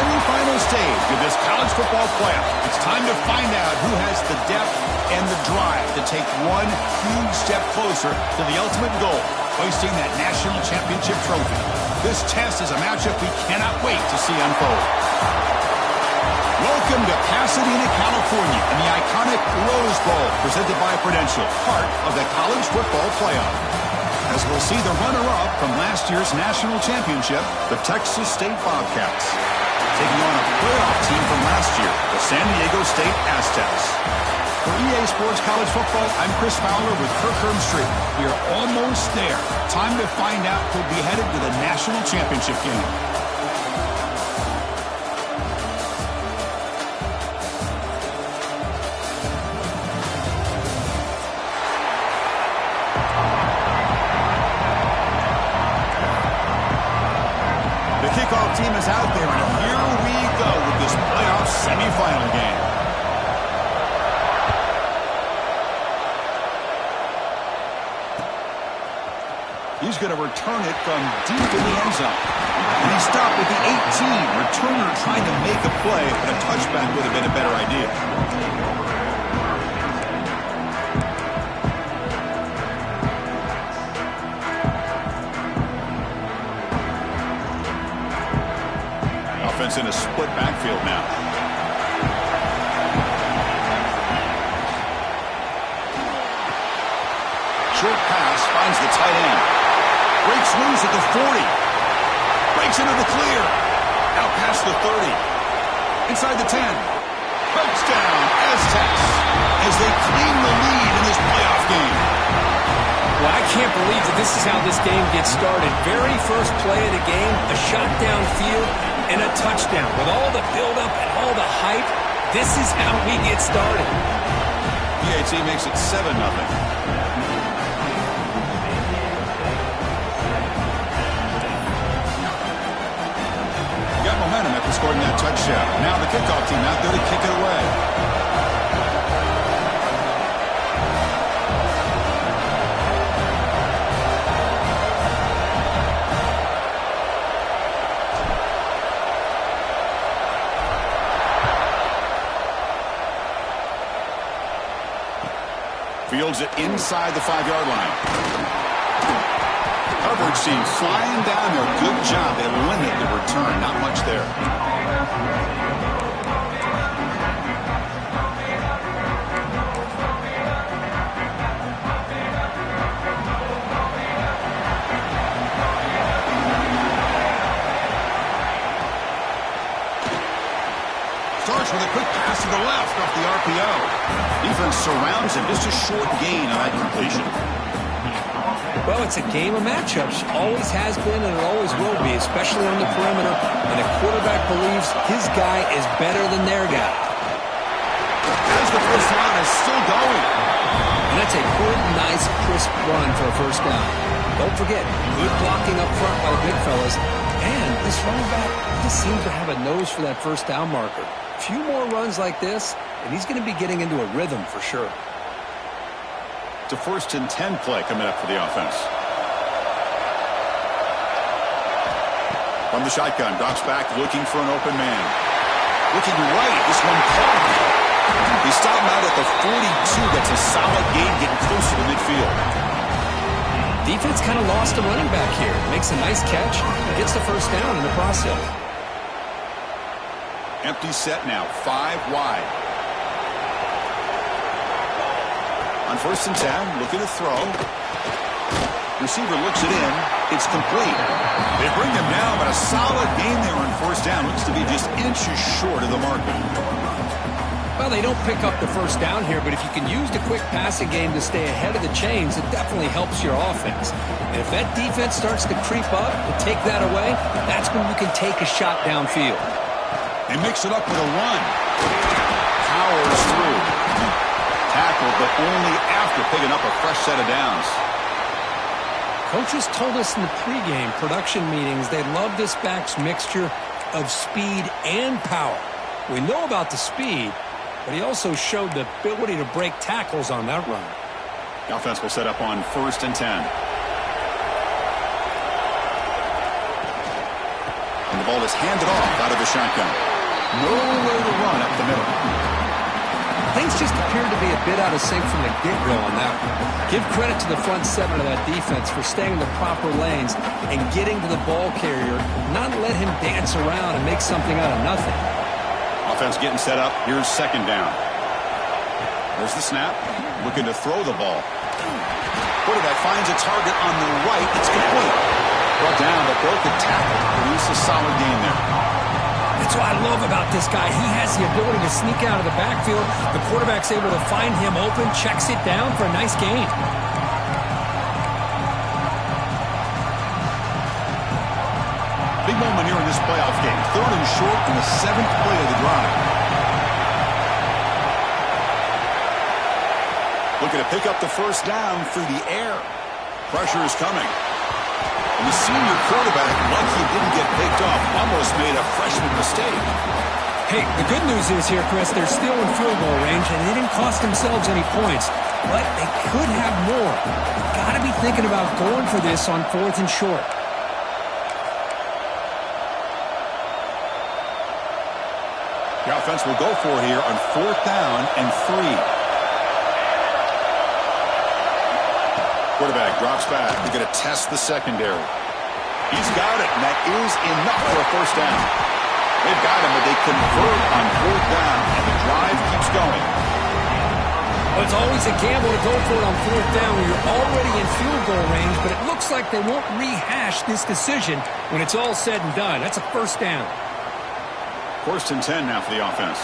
semifinal stage of this college football playoff. It's time to find out who has the depth and the drive to take one huge step closer to the ultimate goal, hoisting that national championship trophy. This test is a matchup we cannot wait to see unfold. Welcome to Pasadena, California, and the iconic Rose Bowl, presented by Prudential, part of the college football playoff. As we'll see the runner-up from last year's national championship, the Texas State Bobcats, taking on a playoff team from last year, the San Diego State Aztecs. For EA Sports College Football, I'm Chris Fowler with Kirk Herbstreit. We are almost there. Time to find out who'll be headed to the national championship game. Kickoff team is out there, and here we go with this playoff semifinal game. He's going to return it from deep in the end zone. And he stopped at the 18. Returner trying to make a play, but a touchback would have been a better idea. Offense in a split backfield now. Short pass finds the tight end. Breaks loose at the 40. Breaks into the clear. Out past the 30. Inside the 10. Touchdown, Aztecs, as they claim the lead in this playoff game. Well, I can't believe that this is how this game gets started. Very first play of the game, a shot downfield, and a touchdown. With all the buildup and all the hype, this is how we get started. PAT makes it 7-0. Got momentum after scoring that touchdown. Now the kickoff team out there to kick it away. Fields it inside the 5-yard line. Coverage team flying down there. Good job. They limit the return. Not much there. Starts with a quick pass to the left off the RPO. Defense surrounds him. Just a short gain on that completion. Well, it's a game of matchups. Always has been and it always will be, especially on the perimeter. And the quarterback believes his guy is better than their guy. As the first down is still going. And that's a good, nice, crisp run for a first down. Don't forget, good blocking up front by the big fellas. And this running back just seems to have a nose for that first down marker. A few more runs like this, and he's going to be getting into a rhythm for sure. It's a 1st and 10 play coming up for the offense. From the shotgun, drops back looking for an open man. Looking right, this one caught. He stopped him out at the 42. That's a solid gain, getting closer to midfield. Defense kind of lost a running back here. Makes a nice catch and gets the first down in the process. Empty set now, 5 wide. On 1st and 10, looking to throw. Receiver looks it in. It's complete. They bring him down, but a solid gain there on 1st down. Looks to be just inches short of the marker. Well, they don't pick up the first down here, but if you can use the quick passing game to stay ahead of the chains, it definitely helps your offense. And if that defense starts to creep up and take that away, that's when you can take a shot downfield. They mix it up with a run. Powers through. Tackled, but only after picking up a fresh set of downs. Coaches told us in the pregame production meetings they love this back's mixture of speed and power. We know about the speed, but he also showed the ability to break tackles on that run. The offense will set up on 1st and 10. And The ball is handed off out of the shotgun. Nowhere to run up the middle. Things just appeared to be a bit out of sync from the get-go on that one. Give credit to the front seven of that defense for staying in the proper lanes and getting to the ball carrier, not let him dance around and make something out of nothing. Offense getting set up. Here's second down. There's the snap. Looking to throw the ball. Quarterback finds a target on the right. It's complete. Brought down, but broke the tackle. Produced a solid gain there. That's what I love about this guy. He has the ability to sneak out of the backfield. The quarterback's able to find him open, checks it down for a nice gain. Big moment here in this playoff game. 3rd and short in the 7th play of the drive. Looking to pick up the first down through the air. Pressure is coming. And the senior quarterback, lucky he didn't get picked off, almost made a freshman mistake. Hey, the good news is here, Chris, they're still in field goal range, and they didn't cost themselves any points. But they could have more. Got to be thinking about going for this on 4th and short. The offense will go for here on 4th down and 3. Quarterback drops back. They're going to test the secondary. He's got it, and that is enough for a first down. They've got him, but they convert on 4th down, and the drive keeps going. Well, it's always a gamble to go for it on 4th down when you're already in field goal range, but it looks like they won't rehash this decision when it's all said and done. That's a first down. 1st and 10 now for the offense.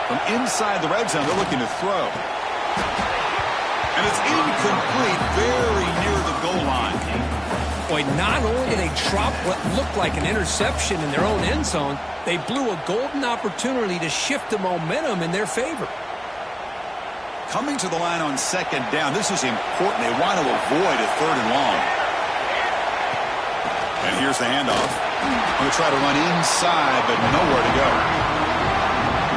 From inside the red zone, they're looking to throw. And it's incomplete, very near the goal line. Boy, not only did they drop what looked like an interception in their own end zone, they blew a golden opportunity to shift the momentum in their favor. Coming to the line on 2nd down, this is important. They want to avoid a 3rd and long. And here's the handoff. Going to try to run inside, but nowhere to go.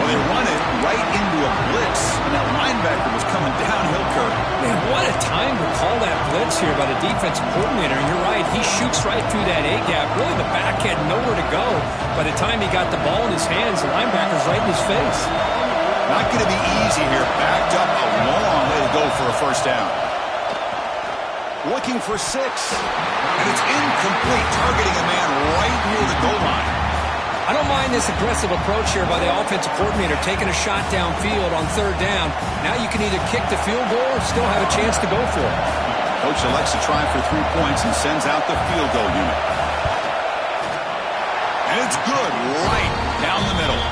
Well, they run it right into a blitz, and that linebacker was coming downhill, Kirk. Man, what a time to call that blitz here by the defensive coordinator. And you're right, he shoots right through that A-gap. Really, the back had nowhere to go. By the time he got the ball in his hands, the linebacker's right in his face. Not going to be easy here. Backed up a long way to go for a first down. Looking for 6. And it's incomplete, targeting a man right near the goal line. I don't mind this aggressive approach here by the offensive coordinator, taking a shot downfield on 3rd down. Now you can either kick the field goal or still have a chance to go for it. Coach elects to try for 3 points and sends out the field goal unit. And it's good, right down the middle.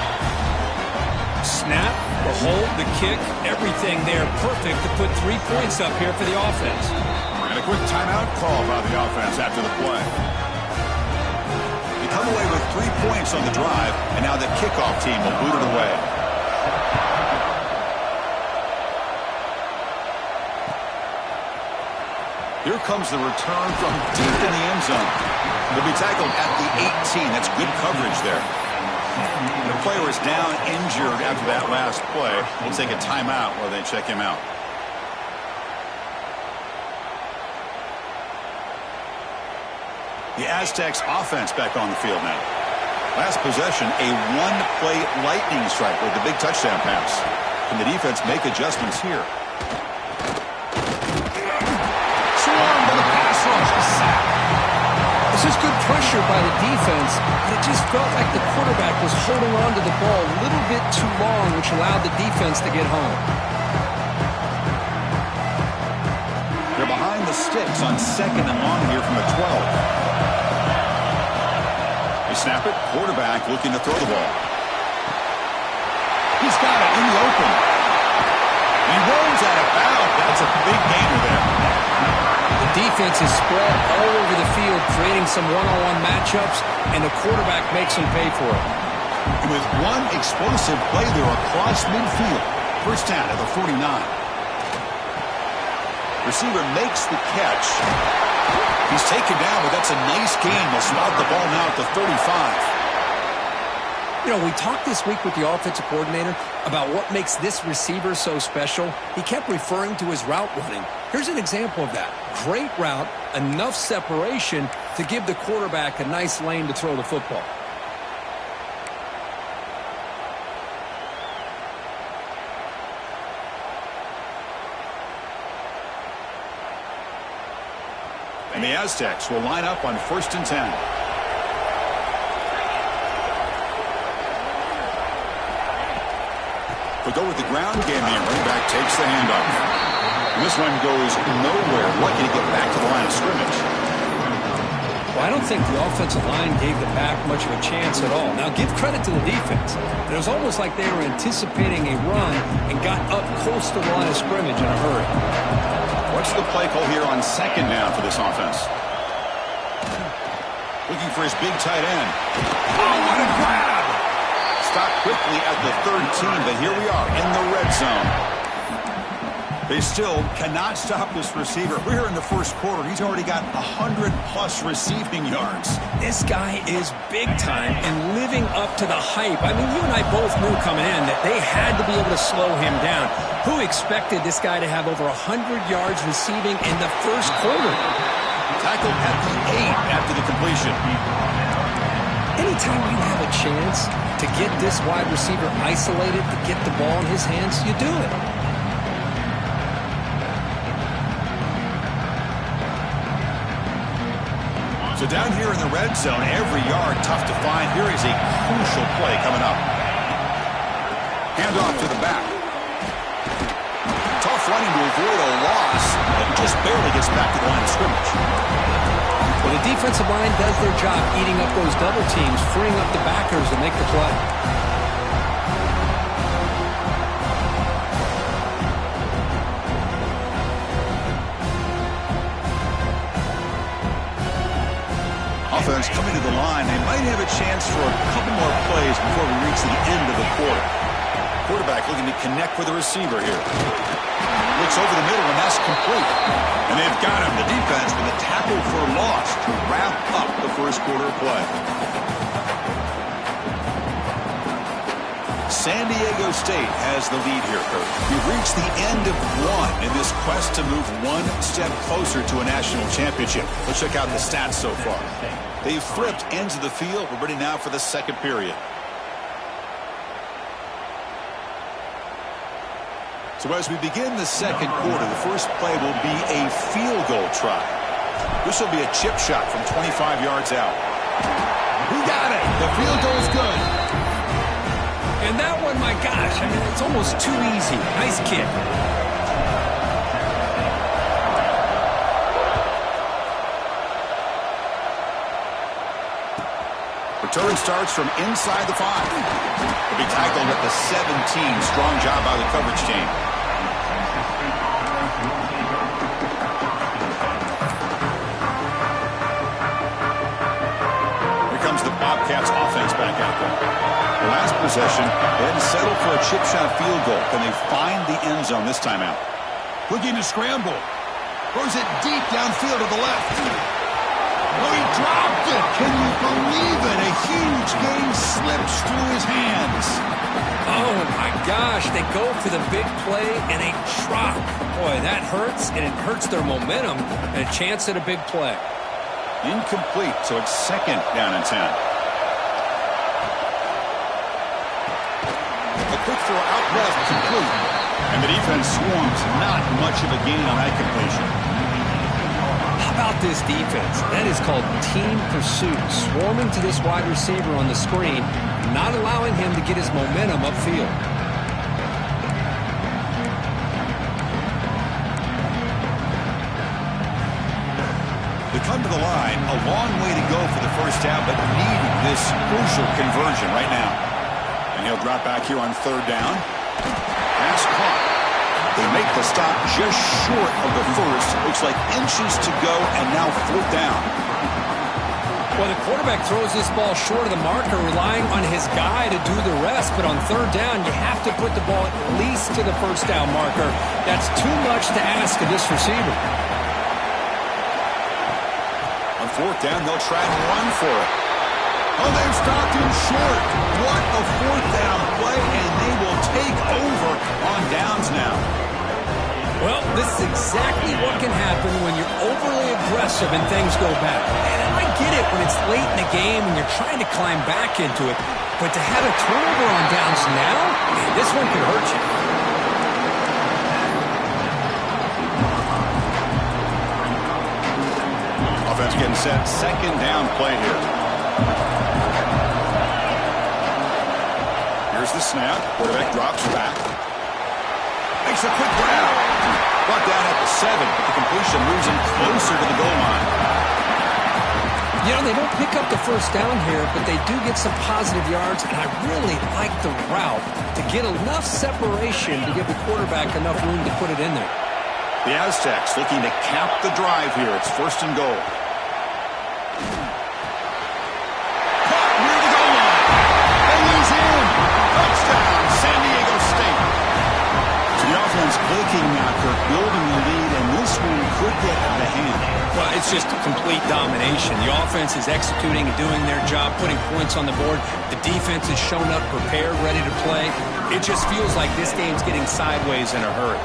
Snap, the hold, the kick, everything there perfect to put 3 points up here for the offense. And a quick timeout call by the offense after the play. They come away with 3 points on the drive, and now the kickoff team will boot it away. Here comes the return from deep in the end zone. He'll be tackled at the 18. That's good coverage there. The player is down injured after that last play. We'll take a timeout while they check him out. The Aztecs offense back on the field now. Last possession, a one-play lightning strike with the big touchdown pass. Can the defense make adjustments here? Swarmed by the pass rush. Sack. This is good pressure by the defense, but it just felt like the quarterback was holding on to the ball a little bit too long, which allowed the defense to get home. They're behind the sticks on 2nd and long here from the 12. They snap it. Quarterback looking to throw the ball. He's got it in the open. He rolls out of bounds. That's a big gainer there. The defense is spread all over the field, creating some one-on-one matchups, and the quarterback makes them pay for it. With one explosive play there across midfield. First down at the 49. Receiver makes the catch. He's taken down, but that's a nice gain. They'll spot the ball now at the 35. You know, we talked this week with the offensive coordinator about what makes this receiver so special. He kept referring to his route running. Here's an example of that. Great route, enough separation to give the quarterback a nice lane to throw the football. And the Aztecs will line up on 1st and 10. But go with the ground game. The running back takes the handoff. And this one goes nowhere. Lucky to get back to the line of scrimmage. Well, I don't think the offensive line gave the back much of a chance at all. Now, give credit to the defense. It was almost like they were anticipating a run and got up close to the line of scrimmage in a hurry. What's the play call here on 2nd down for this offense? Looking for his big tight end. Oh, what a grab! Stopped quickly at the 13, but here we are in the red zone. They still cannot stop this receiver. We're here in the first quarter. He's already got 100-plus receiving yards. This guy is big time and living up to the hype. I mean, you and I both knew coming in that they had to be able to slow him down. Who expected this guy to have over 100 yards receiving in the first quarter? Tackled at the 8 after the completion. Anytime you have a chance to get this wide receiver isolated, to get the ball in his hands, you do it. So down here in the red zone, every yard tough to find. Here is a crucial play coming up. Handoff to the back. Tough running to avoid a loss, and just barely gets back to the line of scrimmage. Well, the defensive line does their job eating up those double teams, freeing up the backers to make the play. Offense coming to the line. They might have a chance for a couple more plays before we reach the end of the quarter. Quarterback looking to connect with the receiver here. Looks over the middle, and that's complete. And they've got him, the defense, with a tackle for loss to wrap up the first quarter play. San Diego State has the lead here, Kurt. We've reached the end of one in this quest to move one step closer to a national championship. Let's check out the stats so far. They've flipped ends of the field. We're ready now for the second period. So as we begin the second quarter, the first play will be a field goal try. This will be a chip shot from 25 yards out. Who got it? The field goal's good. And that one, my gosh, I mean, it's almost too easy. Nice kick. Return starts from inside the 5. He'll be tackled at the 17. Strong job by the coverage team. Here comes the Bobcats offense back out there. Last possession, they had to settle for a chip shot field goal. Can they find the end zone this time out? Looking to scramble. Throws it deep downfield to the left. Oh, he dropped it. Can you believe it? A huge game slips through his hands. Oh, my gosh. They go for the big play, and they drop. Boy, that hurts, and it hurts their momentum and a chance at a big play. Incomplete, so it's 2nd down and 10. A quick throw out left, complete. And the defense swarms. Not much of a gain on that completion. How about this defense? That is called team pursuit. Swarming to this wide receiver on the screen, not allowing him to get his momentum upfield. They come to the line, a long way to go for the first down, but need this crucial conversion right now. And he'll drop back here on 3rd down. Pass caught. They make the stop just short of the first. Looks like inches to go, and now 4th down. Well, the quarterback throws this ball short of the marker, relying on his guy to do the rest. But on 3rd down, you have to put the ball at least to the first down marker. That's too much to ask of this receiver. On 4th down, they'll try and run for it. Oh, they've stopped him short. What a 4th down play, and they will take over on downs now. Well, this is exactly what can happen when you're overly aggressive and things go bad. And I get it when it's late in the game and you're trying to climb back into it. But to have a turnover on downs now, man, this one could hurt you. Offense getting set. Second down play here. Here's the snap. Quarterback drops back. Makes a quick grab. Brought down at the 7. But the completion moves him closer to the goal line. You know, they don't pick up the first down here, but they do get some positive yards, and I really like the route to get enough separation to give the quarterback enough room to put it in there. The Aztecs looking to cap the drive here. It's first and goal. Caught near the goal line. They lose him. Touchdown, San Diego State. So the offense clicking now, Kirk, building the lead, and this one could get out of hand. Well, it's just complete domination. The offense is executing and doing their job, putting points on the board. The defense has shown up, prepared, ready to play. It just feels like this game's getting sideways in a hurry.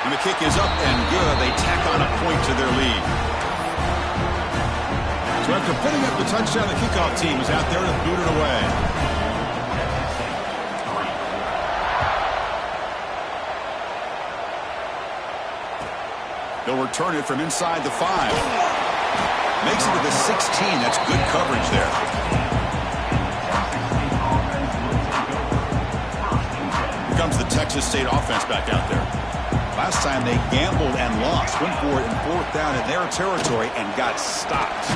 And the kick is up and good. They tack on a point to their lead. So after putting up the touchdown, the kickoff team is out there to boot it away. They'll return it from inside the 5. Makes it to the 16. That's good coverage there. Here comes the Texas State offense back out there. Last time they gambled and lost. Went for it in 4th down in their territory and got stopped.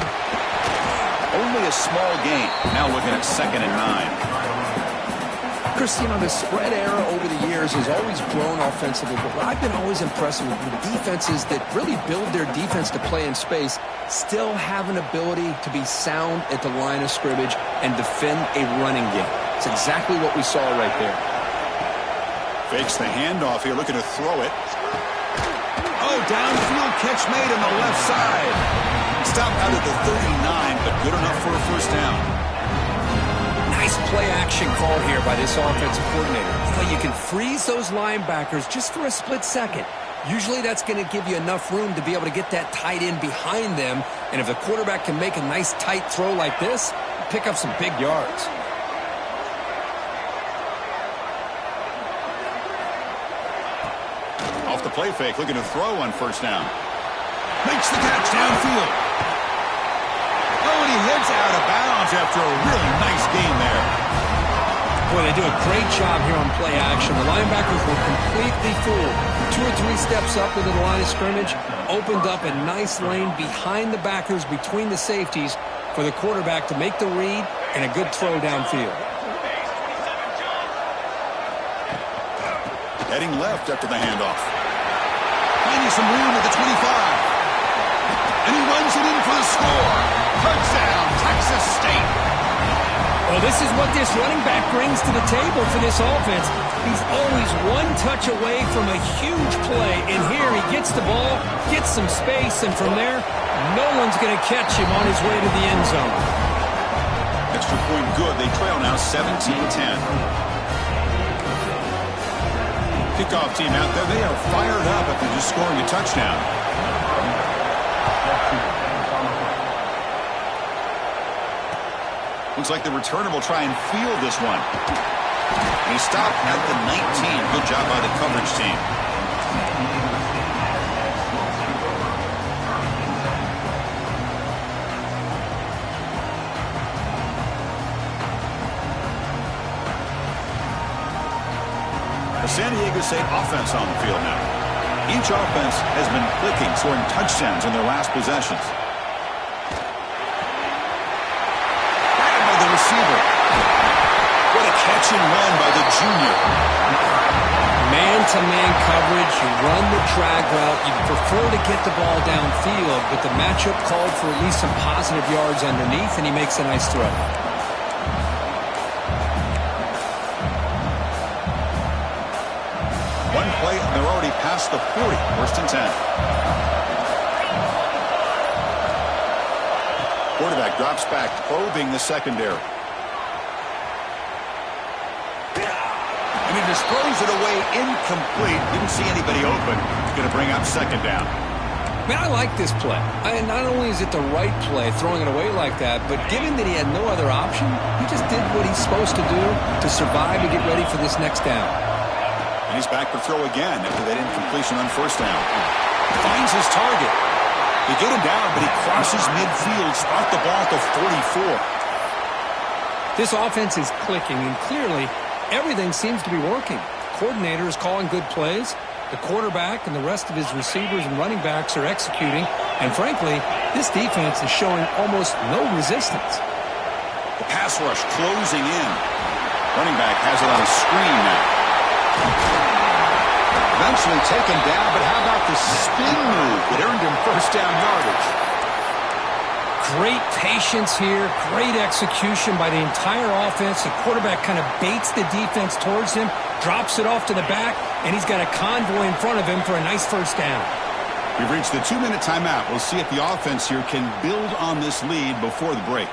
Only a small gain. Now looking at 2nd and 9. Chris, you know, the spread era over the years has always grown offensively, but what I've been always impressed with defenses that really build their defense to play in space still have an ability to be sound at the line of scrimmage and defend a running game. It's exactly what we saw right there. Fakes the handoff here, looking to throw it. Oh, downfield catch made on the left side. Stopped out at the 39, but good enough for a first down. Nice play action call here by this offensive coordinator. You know, you can freeze those linebackers just for a split second. Usually that's going to give you enough room to be able to get that tight end behind them. And if the quarterback can make a nice tight throw like this, pick up some big yards. Off the play fake, looking to throw on first down. Makes the catch downfield. Oh, and he heads out of bounds after a really nice game there. Boy, they do a great job here on play action. The linebackers were completely fooled. 2 or 3 steps up into the line of scrimmage, opened up a nice lane behind the backers, between the safeties, for the quarterback to make the read and a good throw downfield. Heading left after the handoff. Finding some room at the 25. And he runs it in for the score. Touchdown, Texas State. Well, this is what this running back brings to the table for this offense. He's always one touch away from a huge play, and here he gets the ball, gets some space, and from there, no one's going to catch him on his way to the end zone. Extra point good. They trail now 17-10. Kickoff team out there. They are fired up after just scoring a touchdown. Looks like the returner will try and field this one. And he stopped at the 19. Good job by the coverage team. The San Diego State offense on the field now. Each offense has been clicking, scoring touchdowns in their last possessions. Receiver. What a catch and run by the junior. Man-to-man coverage, you run the drag route. You prefer to get the ball downfield, but the matchup called for at least some positive yards underneath, and he makes a nice throw. One play, and they're already past the 40. First and 10. Quarterback drops back, probing the secondary. And just throws it away incomplete. Didn't see anybody open. It's going to bring up second down. Man, I like this play. Not only is it the right play, throwing it away like that, but given that he had no other option, he just did what he's supposed to do to survive and get ready for this next down. And he's back to throw again after that incompletion on first down. Finds his target. They get him down, but he crosses midfield, spot the ball to 44. This offense is clicking, and clearly everything seems to be working. The coordinator is calling good plays. The quarterback and the rest of his receivers and running backs are executing. And frankly, this defense is showing almost no resistance. The pass rush closing in. Running back has it on a screen now. Eventually taken down, but how about the spin move that earned him first down yardage? Great patience here, great execution by the entire offense. The quarterback kind of baits the defense towards him, drops it off to the back, and he's got a convoy in front of him for a nice first down. We've reached the 2-minute timeout. We'll see if the offense here can build on this lead before the break.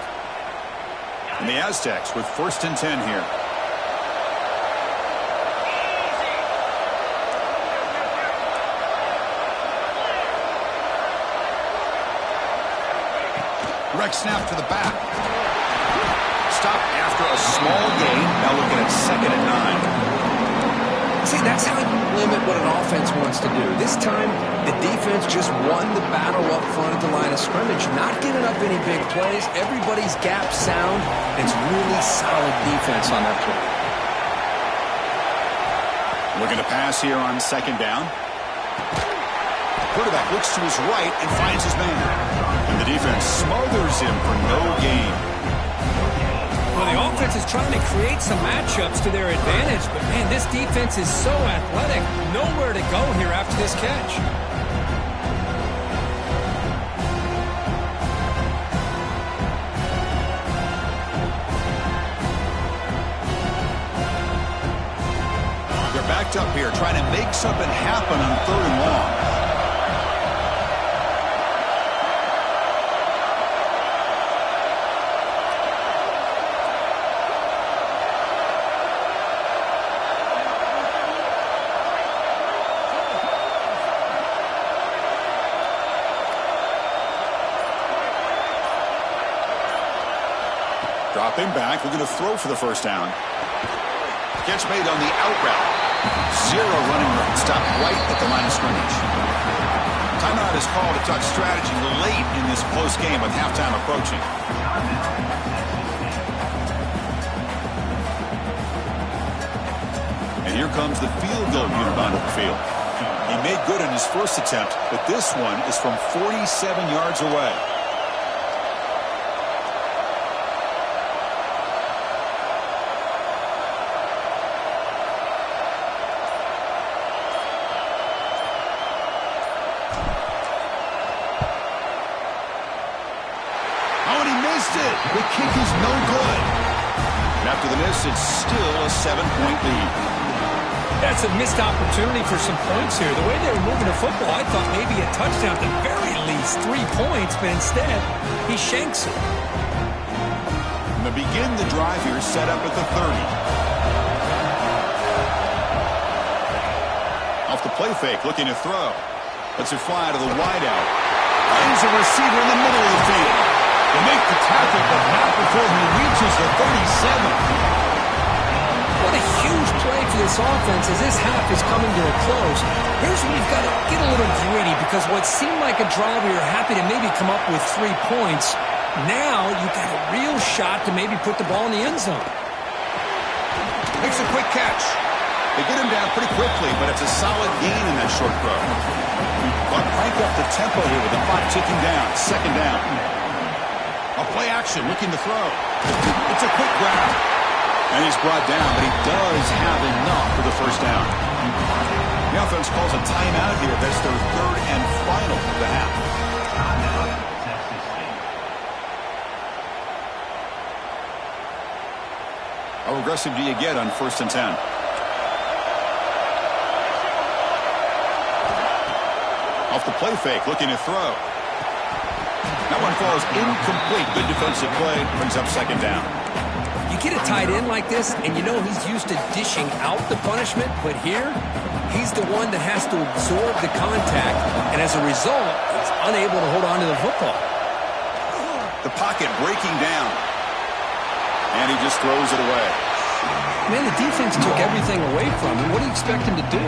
And the Aztecs with 1st and 10 here. Direct snap to the back. Stop after a small gain. Now looking at 2nd and 9. See, that's how you limit what an offense wants to do. This time, the defense just won the battle up front at the line of scrimmage, not giving up any big plays. Everybody's gap sound. It's really solid defense on that play. Looking to pass here on 2nd down. Quarterback looks to his right and finds his man. And the defense smothers him for no gain. Well, the offense is trying to create some matchups to their advantage, but man, this defense is so athletic. Nowhere to go here after this catch. They're backed up here, trying to make something happen on 3rd and long. Dropping back, looking to throw for the first down. Catch made on the out route. 0 running room. Stop right at the line of scrimmage. Timeout is called to talk strategy late in this close game with halftime approaching. And here comes the field goal unit onto the field. He made good on his first attempt, but this one is from 47 yards away. The kick is no good. And after the miss, it's still a 7-point lead. That's a missed opportunity for some points here. The way they were moving the football, I thought maybe a touchdown at the very least, 3 points, but instead, he shanks it. And they begin the drive here, set up at the 30. Off the play fake, looking to throw. Lets it fly to the wideout. Finds a receiver in the middle of the field. They make the tackle, but not before he reaches the 37. What a huge play for this offense as this half is coming to a close. Here's where you've got to get a little gritty, because what seemed like a drive where you're happy to maybe come up with 3 points, now you've got a real shot to maybe put the ball in the end zone. Makes a quick catch. They get him down pretty quickly, but it's a solid gain in that short throw. But crank up the tempo here with the clock ticking down. 2nd down. A play action, looking to throw. It's a quick grab. And he's brought down, but he does have enough for the first down. The offense calls a timeout here. That's their 3rd and final of the half. How aggressive do you get on 1st and 10? Off the play fake, looking to throw. That one falls incomplete. Good defensive play. Brings up 2nd down. You You get a tight end like this, and you know he's used to dishing out the punishment, but here, he's the one that has to absorb the contact, and as a result, he's unable to hold on to the football. The pocket breaking down, and he just throws it away. Man, the defense took everything away from him. What do you expect him to do?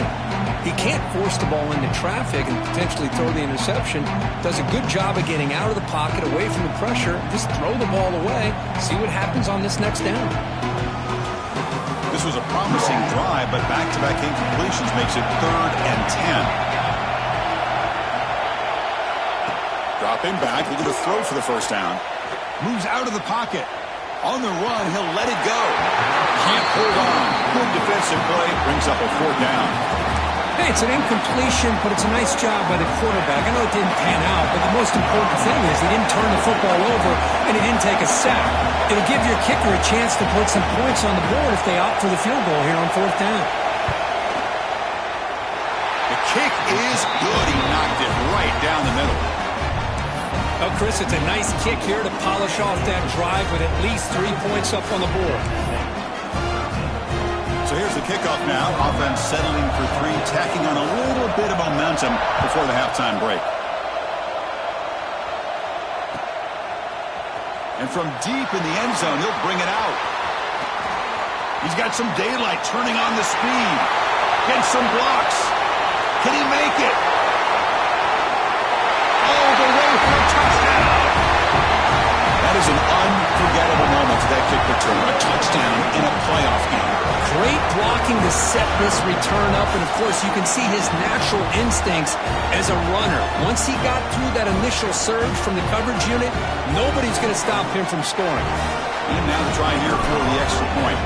He can't force the ball into traffic and potentially throw the interception. Does a good job of getting out of the pocket, away from the pressure. Just throw the ball away. See what happens on this next down. This was a promising drive, but back-to-back incompletions makes it 3rd and 10. Dropping back, looking to throw for the first down. Moves out of the pocket. On the run, he'll let it go. Can't hold on. Good defensive play, brings up a 4th down. Hey, it's an incompletion, but it's a nice job by the quarterback. I know it didn't pan out, but the most important thing is he didn't turn the football over and he didn't take a sack. It'll give your kicker a chance to put some points on the board if they opt for the field goal here on 4th down. The kick is good. He knocked it right down the middle. Oh, Chris, it's a nice kick here to polish off that drive with at least 3 points up on the board. So here's the kickoff now. Offense settling for 3, tacking on a little bit of momentum before the halftime break. And from deep in the end zone, he'll bring it out. He's got some daylight turning on the speed. Gets some blocks. Can he make it? All the way for a touchdown. That is an unforgettable moment for that kick return. A touchdown in a playoff game. Great blocking to set this return up, and of course you can see his natural instincts as a runner. Once he got through that initial surge from the coverage unit, nobody's going to stop him from scoring. And now to try here for the extra point.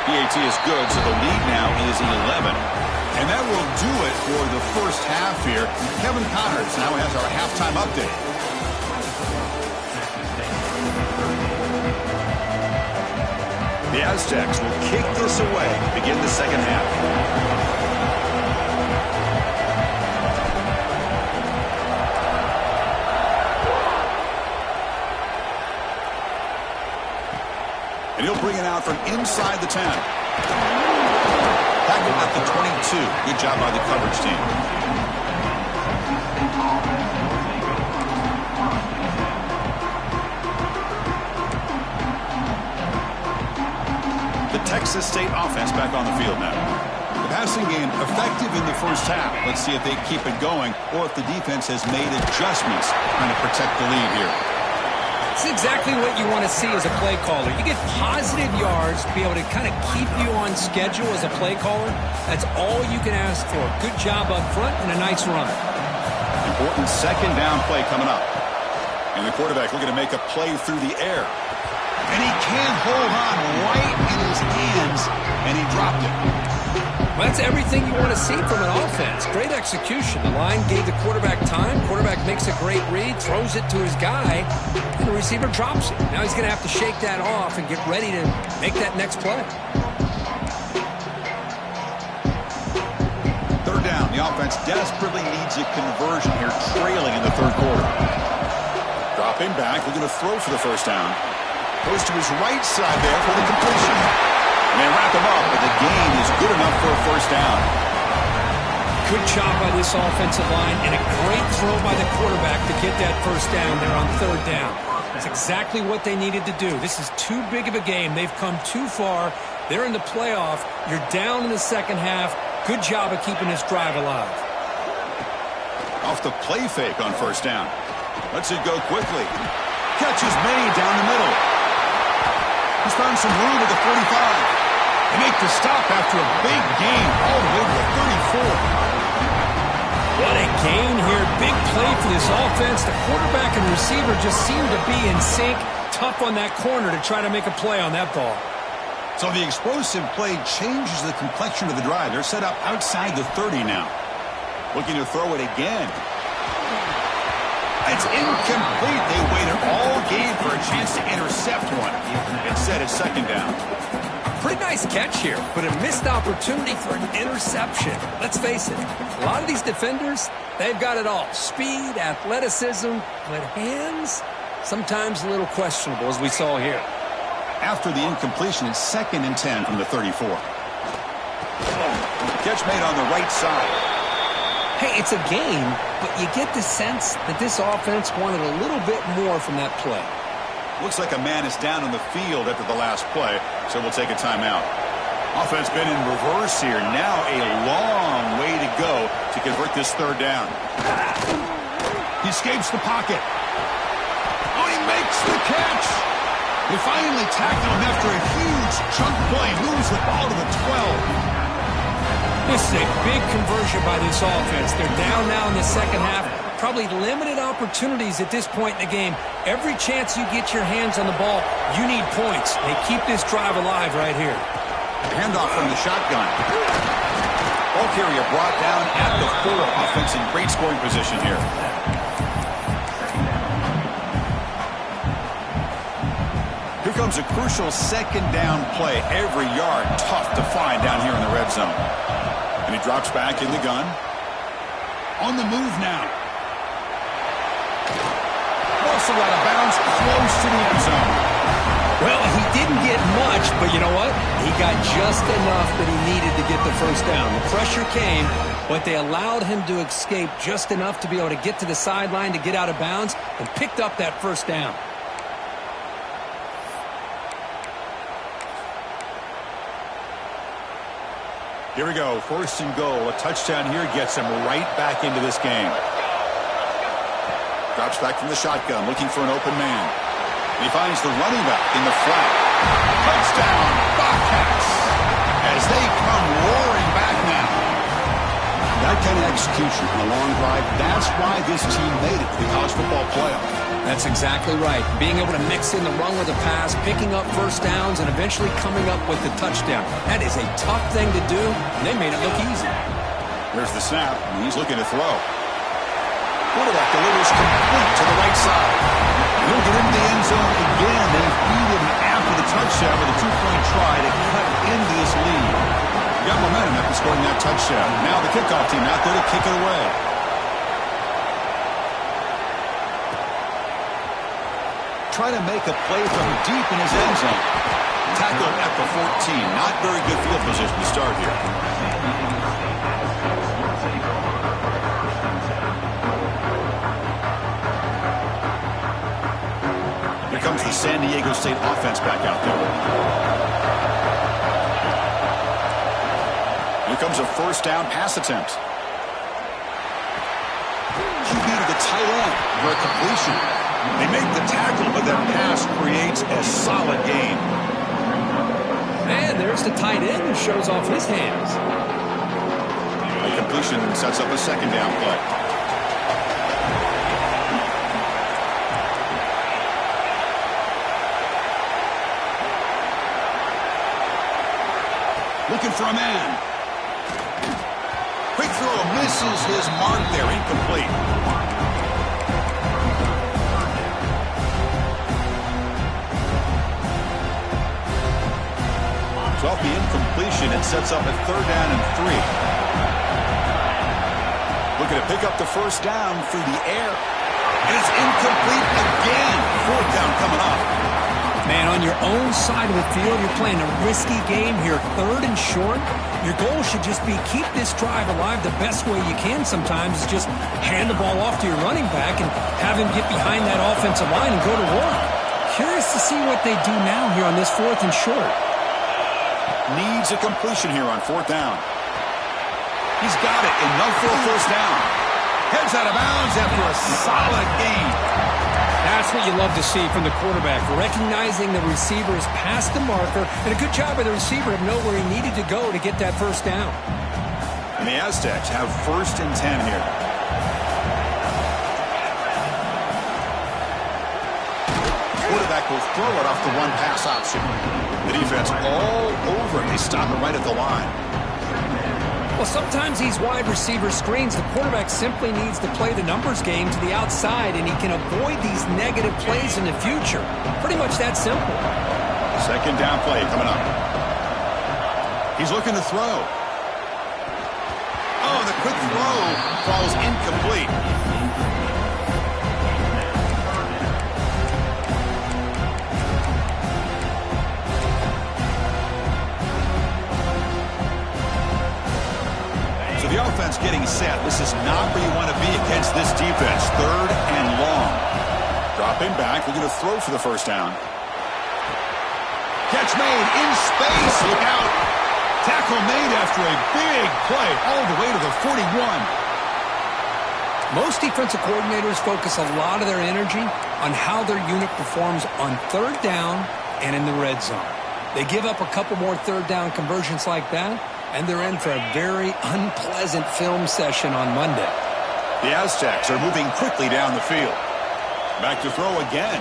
PAT is good, so the lead now is 11. And that will do it for the first half here. Kevin Connors now has our halftime update. The Aztecs will kick this away to begin the second half. And he'll bring it out from inside the 10. Tackled at the 22. Good job by the coverage team. The Texas State offense back on the field now. The passing game effective in the first half. Let's see if they keep it going or if the defense has made adjustments trying to protect the lead here. It's exactly what you want to see as a play caller. You get positive yards to be able to kind of keep you on schedule as a play caller. That's all you can ask for. Good job up front and a nice run. Important second down play coming up. And the quarterback looking to make a play through the air. And he can't hold on right in his hands, and he dropped it. Well, that's everything you want to see from an offense. Great execution. The line gave the quarterback time. Quarterback makes a great read, throws it to his guy, and the receiver drops it. Now he's going to have to shake that off and get ready to make that next play. Third down. The offense desperately needs a conversion here, trailing in the third quarter. Dropping back, looking to throw for the first down. Goes to his right side there for the completion. And they wrap him up, but the gain is good enough for a first down. Good job by this offensive line, and a great throw by the quarterback to get that first down there on third down. That's exactly what they needed to do. This is too big of a game. They've come too far. They're in the playoff. You're down in the second half. Good job of keeping this drive alive. Off the play fake on first down. Lets it go quickly. Catches made down the middle. He's found some room at the 45. They make the stop after a big gain all the way to the 34. What a gain here. Big play for this offense. The quarterback and receiver just seem to be in sync. Tough on that corner to try to make a play on that ball. So the explosive play changes the complexion of the drive. They're set up outside the 30 now. Looking to throw it again. It's incomplete. They waited all game for a chance to intercept one. Instead, it's second down. Pretty nice catch here, but a missed opportunity for an interception. Let's face it, a lot of these defenders, they've got it all. Speed, athleticism, but hands, sometimes a little questionable, as we saw here. After the incompletion, it's 2nd and 10 from the 34. Catch made on the right side. Hey, it's a game, but you get the sense that this offense wanted a little bit more from that play. Looks like a man is down on the field after the last play, so we'll take a timeout. Offense been in reverse here. Now a long way to go to convert this 3rd down. He escapes the pocket. Oh, he makes the catch. They finally tackle him after a huge chunk play. Moves the ball to the 12. This is a big conversion by this offense. They're down now in the second half. Probably limited opportunities at this point in the game. Every chance you get your hands on the ball, you need points. They keep this drive alive right here. Handoff from the shotgun. Ball carrier brought down at the 4. Offense in great scoring position here. Here comes a crucial 2nd down play. Every yard tough to find down here in the red zone. And he drops back in the gun. On the move now. Also out of bounds, close to the end zone. Well, he didn't get much, but you know what? He got just enough that he needed to get the 1st down. The pressure came, but they allowed him to escape just enough to be able to get to the sideline to get out of bounds and picked up that 1st down. Here we go, 1st and goal. A touchdown here gets him right back into this game. Drops back from the shotgun, looking for an open man. He finds the running back in the flat. Touchdown, Bobcats, as they come roaring back now. That kind of execution on a long drive, that's why this team made it to the college football playoff. That's exactly right. Being able to mix in the run with the pass, picking up 1st downs, and eventually coming up with the touchdown. That is a tough thing to do, and they made it look easy. There's the snap, and he's looking to throw. Quarterback delivers complete to the right side. He'll get into the end zone again. They beat him after the touchdown with a 2-point try to cut into this lead. Got momentum after scoring that touchdown. Now the kickoff team out there to kick it away. Trying to make a play from deep in his end zone. Tackled at the 14. Not very good field position to start here. Here comes the San Diego State offense back out there. Here comes a 1st down pass attempt. QB to the tight end for a completion. They make the tackle, but that pass creates a solid gain. And there's the tight end who shows off his hands. A completion sets up a 2nd down play. Looking for a man. Quick throw misses his mark there. Incomplete. So off the incompletion, it sets up a 3rd down and 3. Looking to pick up the 1st down through the air. And it's incomplete again. 4th down coming up. Man, on your own side of the field, you're playing a risky game here. 3rd and short. Your goal should just be keep this drive alive the best way you can sometimes is just hand the ball off to your running back and have him get behind that offensive line and go to work. Curious to see what they do now here on this 4th and short. Needs a completion here on 4th down. He's got it. Enough for a 1st down. Heads out of bounds after a solid gain. That's what you love to see from the quarterback. Recognizing the receiver is past the marker, and a good job by the receiver to know where he needed to go to get that 1st down. And the Aztecs have 1st and 10 here. Quarterback will throw it off the one pass option. The defense all over it. They stop it right at the line. Well, sometimes these wide receiver screens, the quarterback simply needs to play the numbers game to the outside, and he can avoid these negative plays in the future. Pretty much that simple. 2nd down play coming up. He's looking to throw. Oh, the quick throw falls incomplete. getting set. This is not where you want to be against this defense. 3rd and long. Dropping back. Looking to throw for the first down. Catch made in space. Look out. Tackle made after a big play all the way to the 41. Most defensive coordinators focus a lot of their energy on how their unit performs on 3rd down and in the red zone. They give up a couple more 3rd down conversions like that, and they're in for a very unpleasant film session on Monday. The Aztecs are moving quickly down the field. Back to throw again.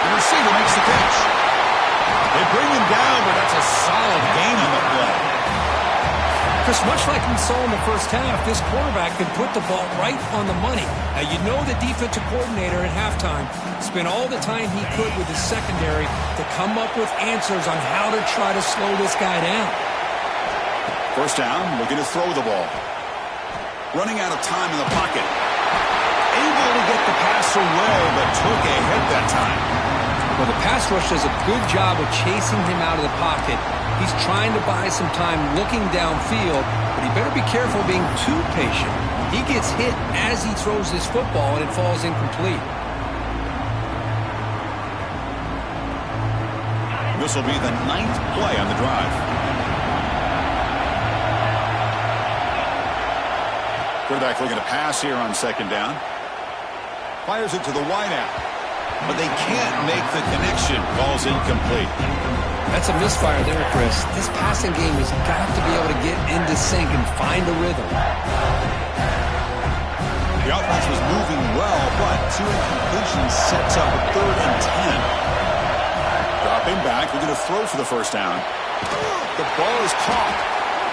The receiver makes the catch. They bring him down, but that's a solid gain on the play. Chris, much like we saw in the first half, this quarterback can put the ball right on the money. Now, you know the defensive coordinator at halftime spent all the time he could with his secondary to come up with answers on how to try to slow this guy down. First down, looking to throw the ball. Running out of time in the pocket. Able to get the pass away, but took a hit that time. Well, the pass rush does a good job of chasing him out of the pocket. He's trying to buy some time looking downfield, but he better be careful being too patient. He gets hit as he throws this football, and it falls incomplete. This will be the 9th play on the drive. Quarterback looking to pass here on 2nd down. Fires it to the wideout, but they can't make the connection. Ball's incomplete. That's a misfire there, Chris. This passing game has got to be able to get into sync and find a rhythm. The offense was moving well, but 2 incompletions sets up a 3rd and 10. Dropping back, we're going to throw for the first down. The ball is caught.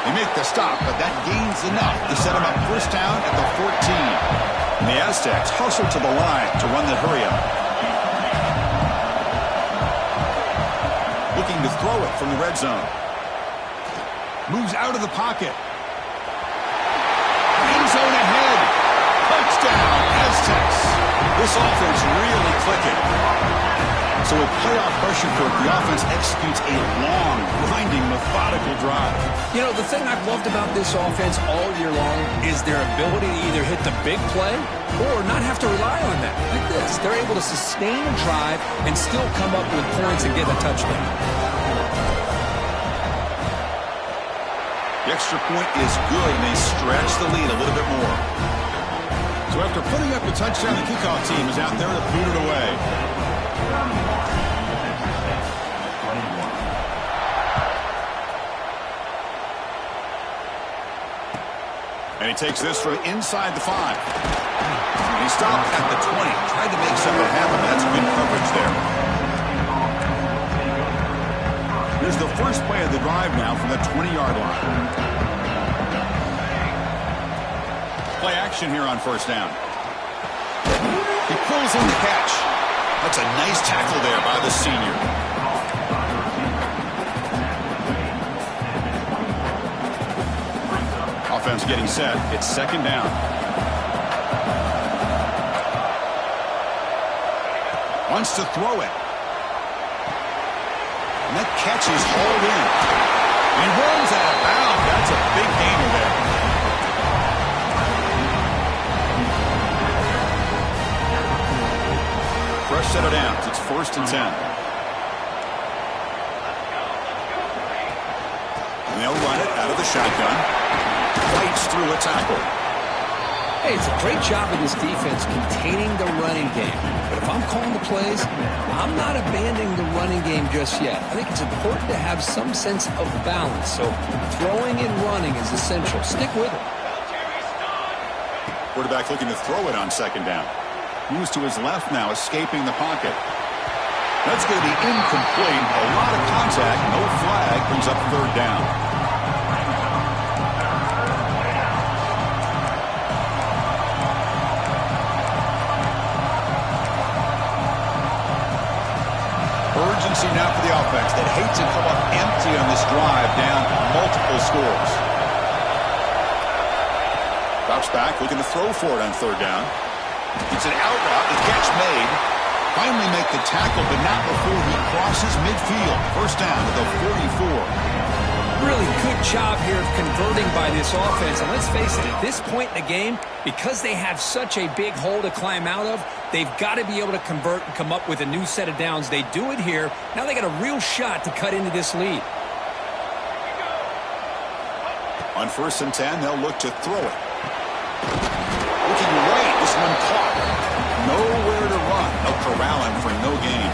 They make the stop, but that gains enough to set them up first down at the 14. And the Aztecs hustle to the line to run the hurry-up. Looking to throw it from the red zone. Moves out of the pocket. End zone ahead. Touchdown, Aztecs. This offense really clicking. So with playoff pressure, the offense executes a long, grinding, methodical drive. You know, the thing I've loved about this offense all year long is their ability to either hit the big play or not have to rely on that. Like this, they're able to sustain a drive and still come up with points and get a touchdown. The extra point is good, and they stretch the lead a little bit more. So after putting up the touchdown, the kickoff team is out there to boot it away. And he takes this from inside the 5. And he stopped at the 20. Tried to make something happen. That's good coverage there. Here's the first play of the drive now from the 20-yard line. Play action here on first down. He pulls in the catch. That's a nice tackle there by the senior. Offense getting set. It's 2nd down. Wants to throw it. And that catch is hauled in. And rolls out of bounds. That's a big gainer there. Fresh set of downs. It's 1st and 10. And they'll run it out of the shotgun. Fights through a tackle. Hey, it's a great job of this defense containing the running game. But if I'm calling the plays, I'm not abandoning the running game just yet. I think it's important to have some sense of balance. So throwing and running is essential. Stick with it. Quarterback looking to throw it on 2nd down. Moves to his left now, escaping the pocket. That's going to be incomplete. A lot of contact. No flag. Brings up 3rd down. Urgency now for the offense that hates to come up empty on this drive, down multiple scores. Drops back, looking to throw for it on 3rd down. It's an out route, the catch made. Finally make the tackle, but not before he crosses midfield. First down to the 44. Really good job here of converting by this offense. And let's face it, at this point in the game, because they have such a big hole to climb out of, they've got to be able to convert and come up with a new set of downs. They do it here. Now they got a real shot to cut into this lead. On 1st and 10, they'll look to throw it. Looking right, this one caught. Nowhere to run. They'll corral him for no gain.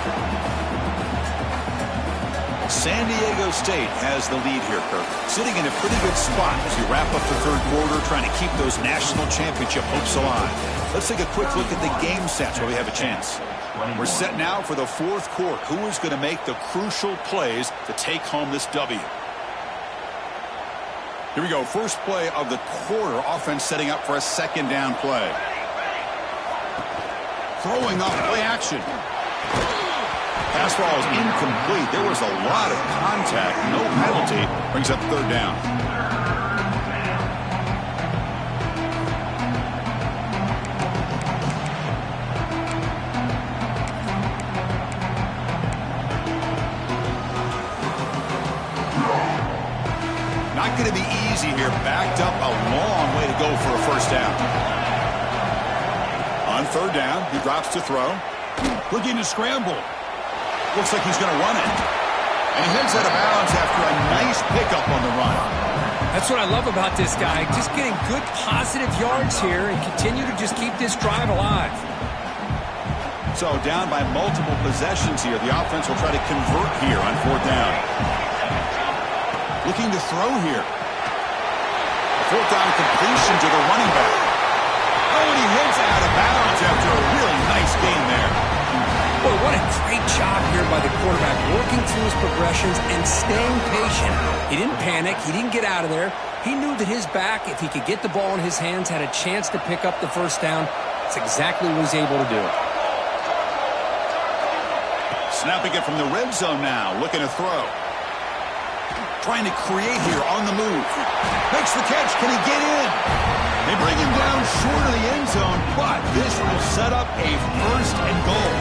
San Diego State has the lead here, Kirk. Sitting in a pretty good spot as we wrap up the 3rd quarter, trying to keep those national championship hopes alive. Let's take a quick look at the game stats while we have a chance. We're set now for the 4th quarter. Who is going to make the crucial plays to take home this W? Here we go. First play of the quarter. Offense setting up for a 2nd down play. Throwing off play action. Pass ball is incomplete. There was a lot of contact. No penalty. Brings up 3rd down. Not going to be easy here. Backed up a long way to go for a 1st down. On 3rd down, he drops to throw. Looking to scramble. Looks like he's going to run it. And he heads out of bounds after a nice pickup on the run. That's what I love about this guy. Just getting good positive yards here and continue to just keep this drive alive. So down by multiple possessions here. The offense will try to convert here on 4th down. Looking to throw here. A 4th down completion to the running back. Oh, and he heads out of bounds after a really nice gain there. Boy, what a great job here by the quarterback, working through his progressions and staying patient. He didn't panic. He didn't get out of there. He knew that his back, if he could get the ball in his hands, had a chance to pick up the 1st down. That's exactly what he's able to do. Snapping it from the red zone now, looking to throw. Trying to create here on the move. Makes the catch. Can he get in? They bring him down short of the end zone, but this will set up a 1st and goal.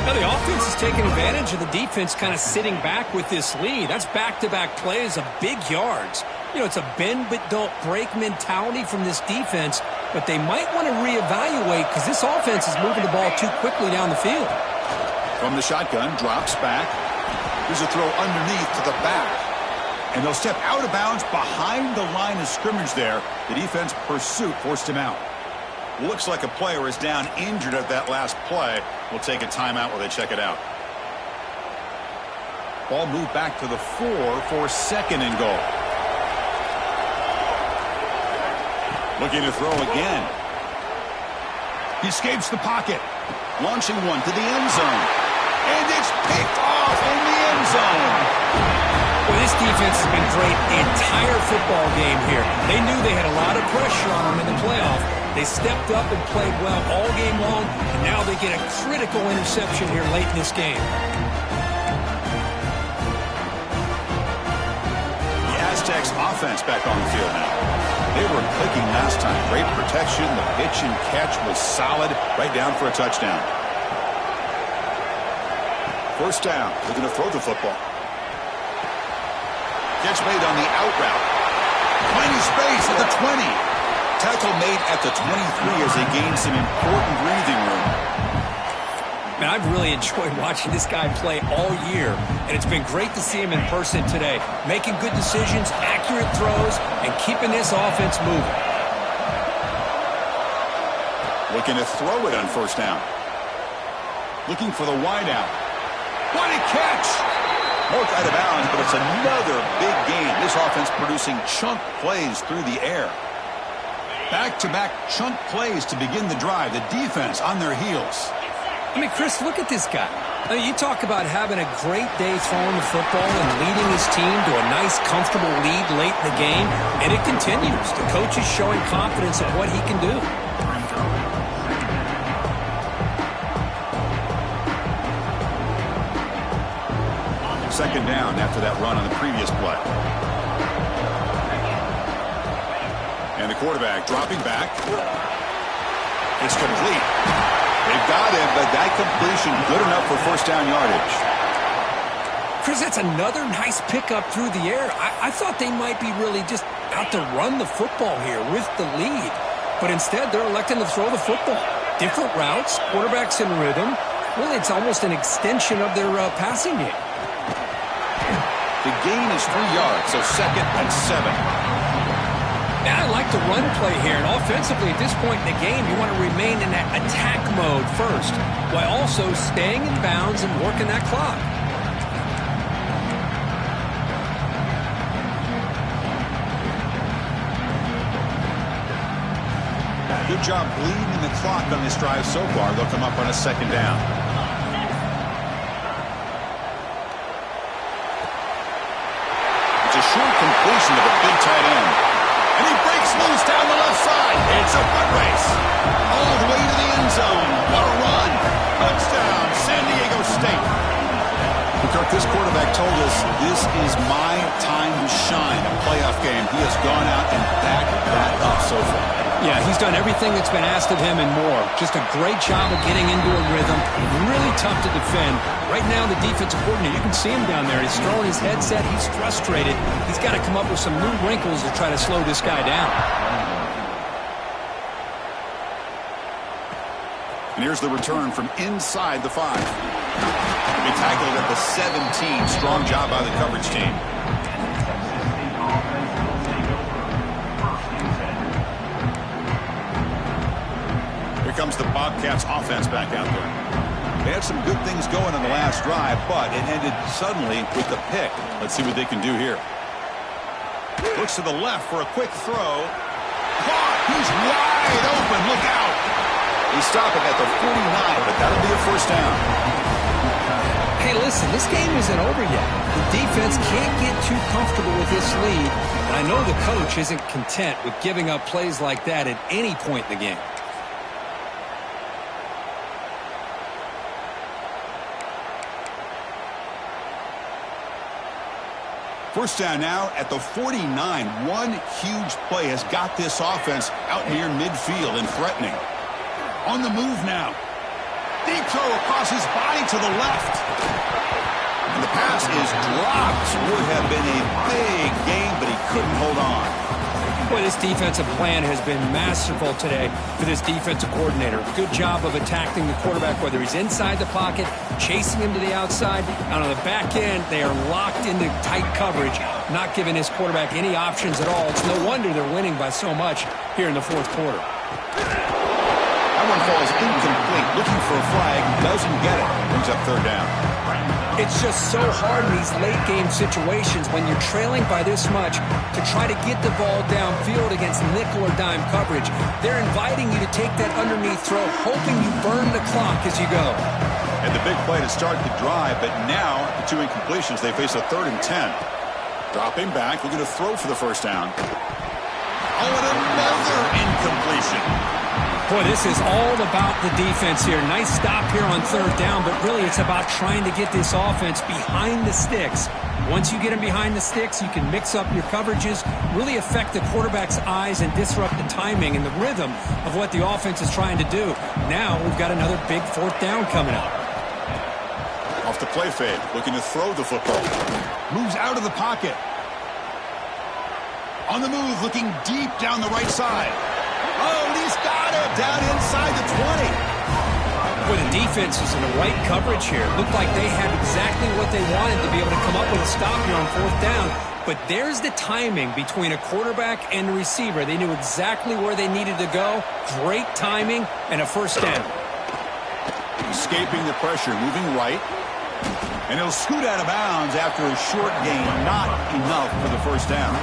Now the offense is taking advantage of the defense kind of sitting back with this lead. That's back-to-back plays of big yards. You know, it's a bend but don't break mentality from this defense, but they might want to reevaluate because this offense is moving the ball too quickly down the field. From the shotgun, drops back. Here's a throw underneath to the back. And they'll step out of bounds behind the line of scrimmage there. The defense pursuit forced him out. Looks like a player is down injured at that last play. We'll take a timeout while they check it out. Ball moved back to the 4 for 2nd and goal. Looking to throw again. He escapes the pocket. Launching one to the end zone. And it's picked off in the end zone. Well, this defense has been great the entire football game here. They knew they had a lot of pressure on them in the playoff. They stepped up and played well all game long, and now they get a critical interception here late in this game. The Aztecs offense back on the field now. They were clicking last time. Great protection. The pitch and catch was solid. Right down for a touchdown. 1st down. They're going to throw the football. Catch made on the out route. Finding space at the 20. Tackle made at the 23 as they gain some important breathing room. Man, I've really enjoyed watching this guy play all year, and it's been great to see him in person today. Making good decisions, accurate throws, and keeping this offense moving. Looking to throw it on 1st down. Looking for the wideout. What a catch! Marked out of bounds, but it's another big gain. This offense producing chunk plays through the air. Back-to-back chunk plays to begin the drive. The defense on their heels. I mean, Chris, look at this guy. I mean, you talk about having a great day throwing the football and leading his team to a nice, comfortable lead late in the game, and it continues. The coach is showing confidence of what he can do. 2nd down after that run on the previous play. And the quarterback dropping back. It's complete. They've got him, but that completion good enough for 1st down yardage. Chris, that's another nice pickup through the air. I thought they might be really just out to run the football here with the lead. But instead, they're electing to throw the football. Different routes, quarterbacks in rhythm. Really, it's almost an extension of their passing game. The gain is 3 yards, so 2nd and 7. Now, I like the run play here. And offensively, at this point in the game, you want to remain in that attack mode first, while also staying in bounds and working that clock. Good job bleeding the clock on this drive so far. They'll come up on a 2nd down. It's a short completion of a big tight end. And he breaks loose down the left side. It's a foot race. All the way to the end zone. What a run. Touchdown, San Diego State. Kirk, this quarterback told us this is my time to shine. A playoff game. He has gone out and backed that up so far. Yeah, he's done everything that's been asked of him and more. Just a great job of getting into a rhythm. Really tough to defend. Right now, the defensive coordinator, you can see him down there. He's throwing his headset. He's frustrated. He's got to come up with some new wrinkles to try to slow this guy down. And here's the return from inside the 5. They tackled at the 17. Strong job by the coverage team. Here comes the Bobcats offense back out there. They had some good things going on the last drive, but it ended suddenly with the pick. Let's see what they can do here. Looks to the left for a quick throw. Caught! He's wide open. Look out! They stop it at the 49, but that'll be a first down. Hey, listen, this game isn't over yet. The defense can't get too comfortable with this lead, and I know the coach isn't content with giving up plays like that at any point in the game. First down now at the 49. One huge play has got this offense out near midfield and threatening. On the move now. Deep throw across his body to the left. And the pass is dropped. Would have been a big game, but he couldn't hold on. Boy, this defensive plan has been masterful today for this defensive coordinator. Good job of attacking the quarterback, whether he's inside the pocket, chasing him to the outside, and on the back end, they are locked into tight coverage, not giving his quarterback any options at all. It's no wonder they're winning by so much here in the fourth quarter. That one falls incomplete. Looking for a flag, doesn't get it. Brings up third down. It's just so hard in these late-game situations when you're trailing by this much to try to get the ball downfield against nickel or dime coverage. They're inviting you to take that underneath throw, hoping you burn the clock as you go. And the big play to start the drive, but now, the 2 incompletions, they face a 3rd and 10. Dropping back, looking to throw for the first down. Oh, and another incompletion. Boy, this is all about the defense here. Nice stop here on 3rd down, but really it's about trying to get this offense behind the sticks. Once you get them behind the sticks, you can mix up your coverages, really affect the quarterback's eyes and disrupt the timing and the rhythm of what the offense is trying to do. Now we've got another big 4th down coming up. Off the play fade, looking to throw the football. Moves out of the pocket. On the move, looking deep down the right side. Oh, and he's got it down inside the 20. Boy, the defense is in the right coverage here. Looked like they had exactly what they wanted to be able to come up with a stop here on 4th down. But there's the timing between a quarterback and the receiver. They knew exactly where they needed to go. Great timing and a first down. Escaping the pressure, moving right. And he'll scoot out of bounds after a short gain. Not enough for the first down.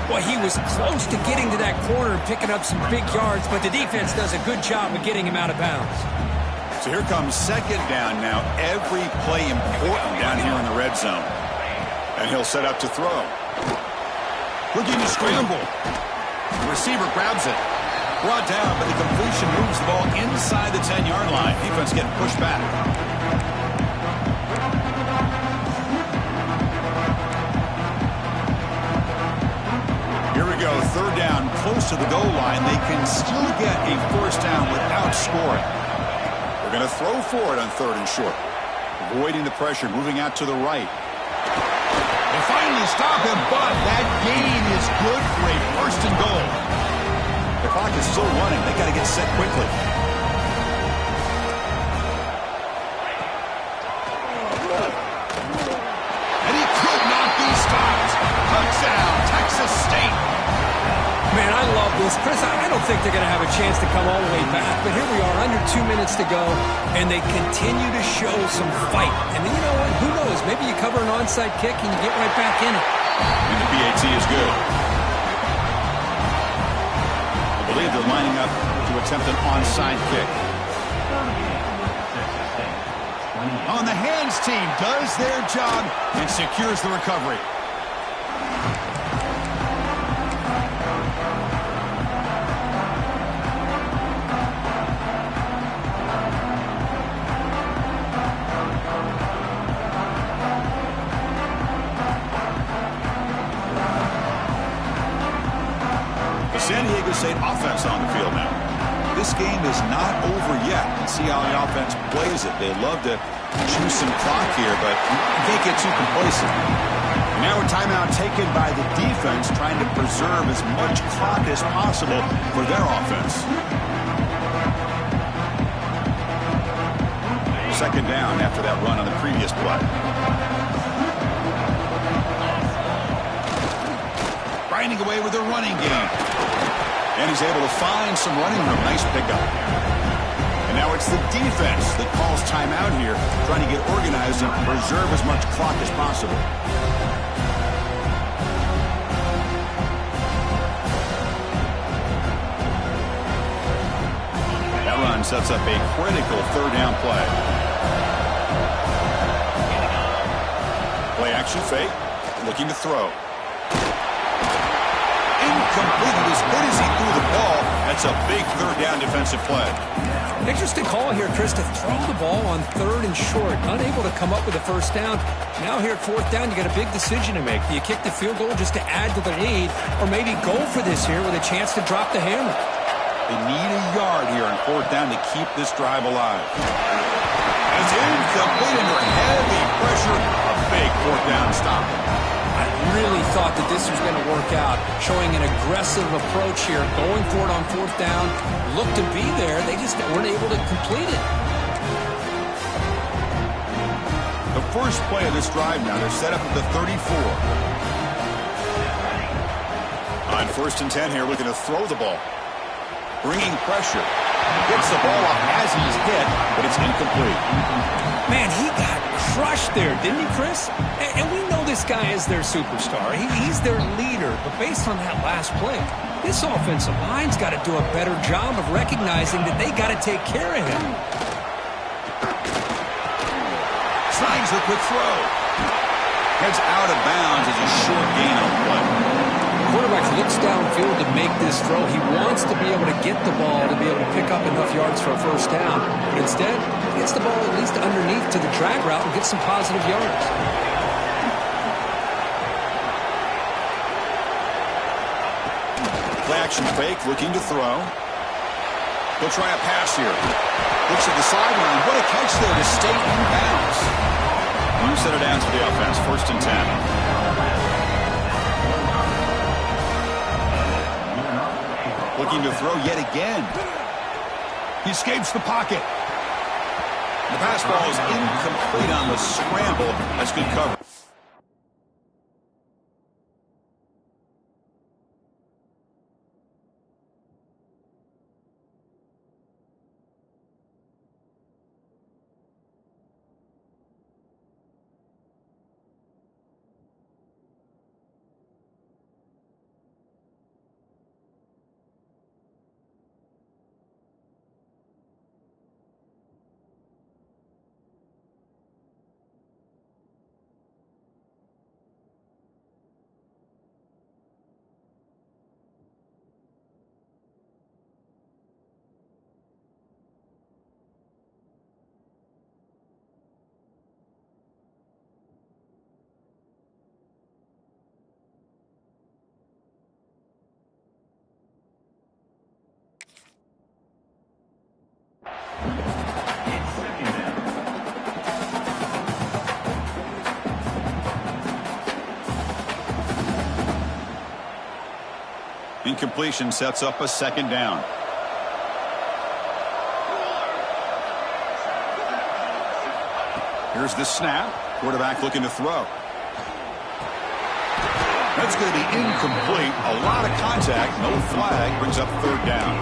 Well, he was close to getting to that corner and picking up some big yards, but the defense does a good job of getting him out of bounds. So here comes 2nd down now. Every play important down here in the red zone. And he'll set up to throw. Looking to scramble. The receiver grabs it. Brought down, but the completion moves the ball inside the 10-yard line. Defense getting pushed back. Here we go, 3rd down, close to the goal line. They can still get a first down without scoring. They're going to throw for it on 3rd and short. Avoiding the pressure, moving out to the right. They finally stop him, but that gain is good for a first and goal. The clock is still running. They got to get set quickly. And he could not be stopped. Touchdown, Texas State. Man, I love this. Chris, I don't think they're going to have a chance to come all the way back, but here we are, under 2 minutes to go, and they continue to show some fight. And then, you know what? Who knows? Maybe you cover an onside kick and you get right back in it. And the PAT is good. I believe they're lining up to attempt an onside kick. On the hands team does their job and secures the recovery. San Diego State offense on the field now. This game is not over yet. And see how the offense plays it. They love to choose some clock here, but you can't get too complacent. And now a timeout taken by the defense, trying to preserve as much clock as possible for their offense. Second down after that run on the previous play. Grinding away with a running game. And he's able to find some running room. Nice pickup. And now it's the defense that calls timeout here, trying to get organized and preserve as much clock as possible. That run sets up a critical third down play. Play action fake, looking to throw. Incomplete. As good as he threw the ball, that's a big third down defensive play. Interesting call here, Chris, to throw the ball on third and short. Unable to come up with a first down. Now here at fourth down, you got a big decision to make. Do you kick the field goal just to add to the lead, or maybe go for this here with a chance to drop the hammer? They need a yard here on fourth down to keep this drive alive. It's incomplete under heavy pressure. A big fourth down stop. I really thought that this was going to work out, showing an aggressive approach here, going for it on fourth down, looked to be there. They just weren't able to complete it. The first play of this drive now, they're set up at the 34. On first and 10 here, looking to throw the ball. Bringing pressure. Gets the ball off as he's hit, but it's incomplete. Man, he got crushed there, didn't he, Chris? And we know this guy is their superstar. He's their leader. But based on that last play, this offensive line's got to do a better job of recognizing that they got to take care of him. Tries the quick throw. Heads out of bounds as a short gain on the play. Quarterback looks downfield to make this throw. He wants to be able to get the ball to be able to pick up enough yards for a first down. But instead, he gets the ball at least underneath to the drag route and gets some positive yards. Play action fake, looking to throw. He'll try a pass here. Looks at the sideline. What a catch there to stay in bounds. New set of downs for the offense. First and 10. Looking to throw yet again. He escapes the pocket. The pass ball is incomplete on the scramble. That's good cover. incompletion sets up a second down. Here's the snap. Quarterback looking to throw. That's going to be incomplete. A lot of contact. No flag. Brings up third down.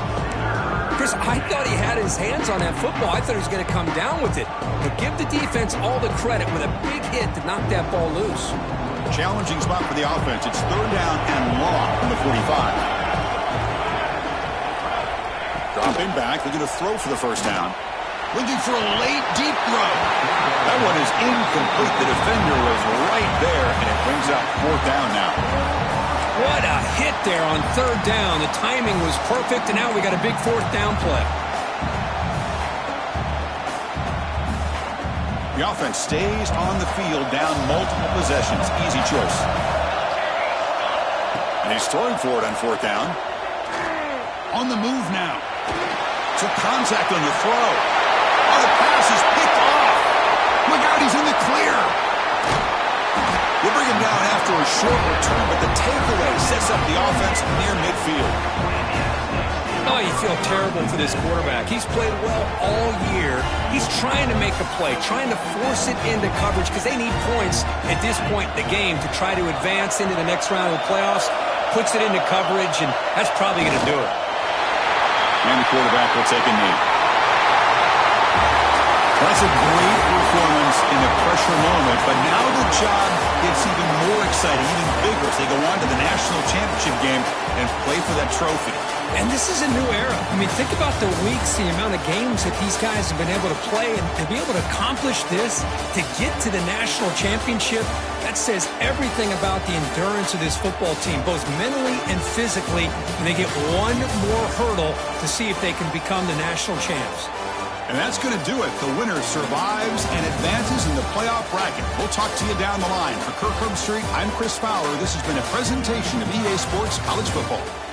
Chris, I thought he had his hands on that football. I thought he was going to come down with it. But give the defense all the credit with a big hit to knock that ball loose. Challenging spot for the offense. It's third down and long from the 45. Dropping back. Looking to throw for the first down. Looking for a late, deep throw. That one is incomplete. The defender was right there, and it brings up fourth down now. What a hit there on third down. The timing was perfect, and now we got a big fourth down play. The offense stays on the field, down multiple possessions. Easy choice. And he's throwing for it on fourth down. On the move now. Took contact on the throw. Oh, the pass is picked off. Look out, he's in the clear. We'll bring him down after a short return, but the takeaway sets up the offense near midfield. Oh, you feel terrible for this quarterback. He's played well all year. He's trying to make a play, trying to force it into coverage because they need points at this point in the game to try to advance into the next round of the playoffs. Puts it into coverage, and that's probably going to do it. And the quarterback will take a knee. That's a great performance in a pressure moment, but now the job gets even more exciting, even bigger as they go on to the national championship game and play for that trophy. And this is a new era. I mean, think about the weeks, the amount of games that these guys have been able to play, and to be able to accomplish this, to get to the national championship, that says everything about the endurance of this football team, both mentally and physically, and they get one more hurdle to see if they can become the national champs. And that's going to do it. The winner survives and advances in the playoff bracket. We'll talk to you down the line. For Kirk Herbstreit, I'm Chris Fowler. This has been a presentation of EA Sports College Football.